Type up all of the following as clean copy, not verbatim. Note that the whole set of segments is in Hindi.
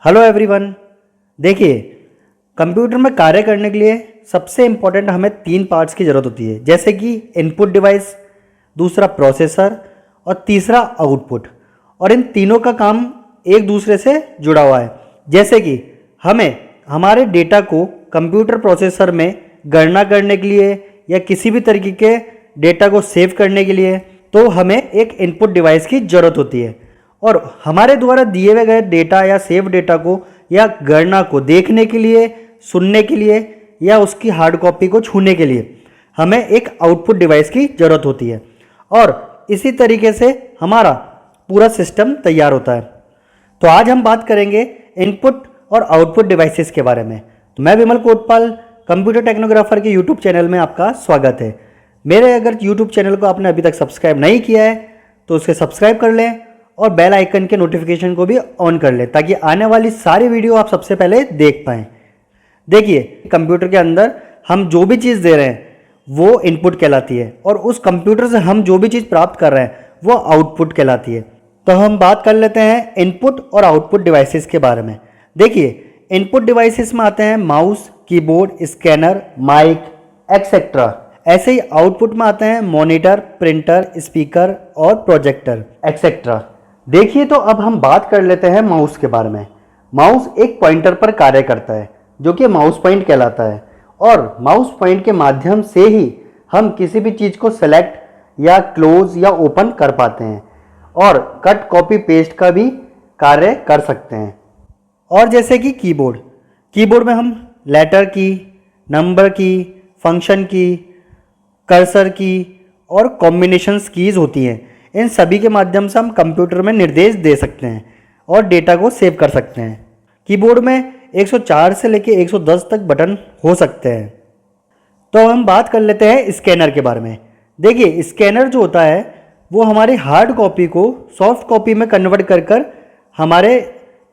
Hello everyone. देखिए, कंप्यूटर में कार्य करने के लिए सबसे इम्पोर्टेंट हमें 3 पार्ट्स की ज़रूरत होती है, जैसे कि इनपुट डिवाइस, दूसरा प्रोसेसर और तीसरा आउटपुट। और इन तीनों का काम एक दूसरे से जुड़ा हुआ है। जैसे कि हमें हमारे डेटा को कंप्यूटर प्रोसेसर में गणना करने के लिए या किसी भी तरीके के डेटा को सेव करने के लिए तो हमें एक इनपुट डिवाइस की ज़रूरत होती है। और हमारे द्वारा दिए हुए गए डेटा या सेव डेटा को या गणना को देखने के लिए, सुनने के लिए या उसकी हार्ड कॉपी को छूने के लिए हमें एक आउटपुट डिवाइस की ज़रूरत होती है। और इसी तरीके से हमारा पूरा सिस्टम तैयार होता है। तो आज हम बात करेंगे इनपुट और आउटपुट डिवाइसेस के बारे में। तो मैं विमल कोटपाल, कंप्यूटर टेक्नोग्राफर के यूट्यूब चैनल में आपका स्वागत है। मेरे अगर यूट्यूब चैनल को आपने अभी तक सब्सक्राइब नहीं किया है तो उसे सब्सक्राइब कर लें और बेल आइकन के नोटिफिकेशन को भी ऑन कर लें, ताकि आने वाली सारी वीडियो आप सबसे पहले देख पाएँ। देखिए, कंप्यूटर के अंदर हम जो भी चीज़ दे रहे हैं वो इनपुट कहलाती है और उस कंप्यूटर से हम जो भी चीज़ प्राप्त कर रहे हैं वो आउटपुट कहलाती है। तो हम बात कर लेते हैं इनपुट और आउटपुट डिवाइसेस के बारे में। देखिए, इनपुट डिवाइसेस में आते हैं mouse, keyboard, scanner, mic etcetera. ऐसे ही आउटपुट में आते हैं मॉनिटर, प्रिंटर, स्पीकर और प्रोजेक्टर एक्सेट्रा। देखिए, तो अब हम बात कर लेते हैं माउस के बारे में। माउस एक पॉइंटर पर कार्य करता है जो कि माउस पॉइंट कहलाता है। और माउस पॉइंट के माध्यम से ही हम किसी भी चीज़ को सेलेक्ट या क्लोज या ओपन कर पाते हैं और कट, कॉपी, पेस्ट का भी कार्य कर सकते हैं। और जैसे कि कीबोर्ड में हम लेटर की, नंबर की, फंक्शन की, कर्सर की और कॉम्बिनेशंस कीज़ होती हैं। इन सभी के माध्यम से हम कंप्यूटर में निर्देश दे सकते हैं और डेटा को सेव कर सकते हैं। कीबोर्ड में 104 से लेकर 110 तक बटन हो सकते हैं। तो हम बात कर लेते हैं स्कैनर के बारे में। देखिए, स्कैनर जो होता है वो हमारी हार्ड कॉपी को सॉफ्ट कॉपी में कन्वर्ट कर हमारे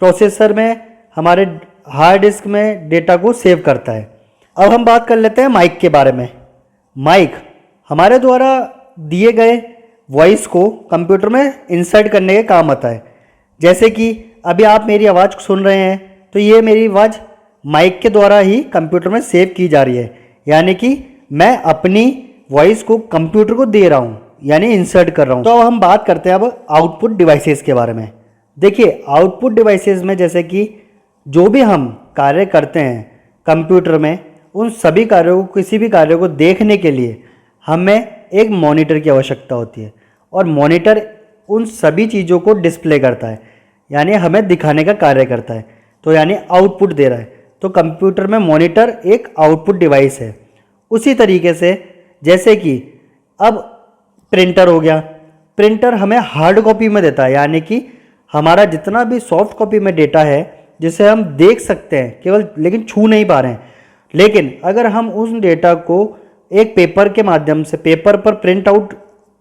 प्रोसेसर में, हमारे हार्ड डिस्क में डेटा को सेव करता है। अब हम बात कर लेते हैं माइक के बारे में। माइक हमारे द्वारा दिए गए वॉइस को कंप्यूटर में इंसर्ट करने के काम आता है। जैसे कि अभी आप मेरी आवाज़ सुन रहे हैं तो ये मेरी आवाज़ माइक के द्वारा ही कंप्यूटर में सेव की जा रही है, यानी कि मैं अपनी वॉइस को कंप्यूटर को दे रहा हूँ, यानी इंसर्ट कर रहा हूँ। तो अब हम बात करते हैं अब आउटपुट डिवाइसेस के बारे में। देखिए, आउटपुट डिवाइसेस में जैसे कि जो भी हम कार्य करते हैं कंप्यूटर में, उन सभी कार्यों को, किसी भी कार्य को देखने के लिए हमें एक मॉनिटर की आवश्यकता होती है। और मॉनिटर उन सभी चीज़ों को डिस्प्ले करता है, यानी हमें दिखाने का कार्य करता है। तो यानी आउटपुट दे रहा है। तो कंप्यूटर में मॉनिटर एक आउटपुट डिवाइस है। उसी तरीके से जैसे कि अब प्रिंटर हो गया, प्रिंटर हमें हार्ड कॉपी में देता है, यानी कि हमारा जितना भी सॉफ्ट कॉपी में डेटा है जिसे हम देख सकते हैं केवल, लेकिन छू नहीं पा रहे हैं। लेकिन अगर हम उस डेटा को एक पेपर के माध्यम से, पेपर पर प्रिंट आउट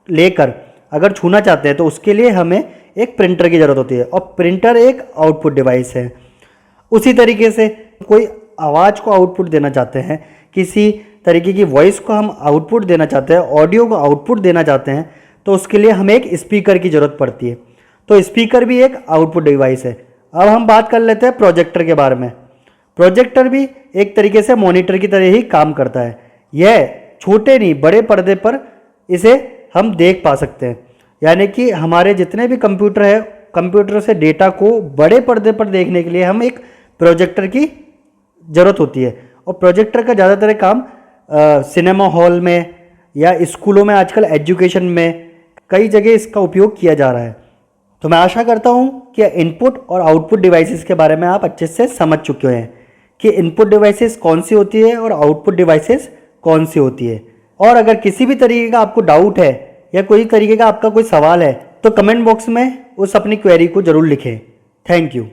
लेकर अगर छूना चाहते हैं तो उसके लिए हमें एक प्रिंटर की ज़रूरत होती है। और प्रिंटर एक आउटपुट डिवाइस है। उसी तरीके से कोई आवाज़ को आउटपुट देना चाहते हैं, किसी तरीके की वॉइस को हम आउटपुट देना चाहते हैं, ऑडियो को आउटपुट देना चाहते हैं, तो उसके लिए हमें एक स्पीकर की ज़रूरत पड़ती है। तो स्पीकर भी एक आउटपुट डिवाइस है। अब हम बात कर लेते हैं प्रोजेक्टर के बारे में। प्रोजेक्टर भी एक तरीके से मॉनिटर की तरह ही काम करता है। यह छोटे नहीं, बड़े पर्दे पर इसे हम देख पा सकते हैं, यानी कि हमारे जितने भी कंप्यूटर है, कंप्यूटर से डेटा को बड़े पर्दे पर देखने के लिए हम एक प्रोजेक्टर की ज़रूरत होती है। और प्रोजेक्टर का ज़्यादातर काम सिनेमा हॉल में या स्कूलों में, आजकल एजुकेशन में कई जगह इसका उपयोग किया जा रहा है। तो मैं आशा करता हूँ कि इनपुट और आउटपुट डिवाइसेस के बारे में आप अच्छे से समझ चुके हैं कि इनपुट डिवाइसेस कौन सी होती है और आउटपुट डिवाइसेस कौन सी होती है। और अगर किसी भी तरीके का आपको डाउट है या कोई तरीके का आपका कोई सवाल है तो कमेंट बॉक्स में उस अपनी क्वेरी को ज़रूर लिखें। Thank you.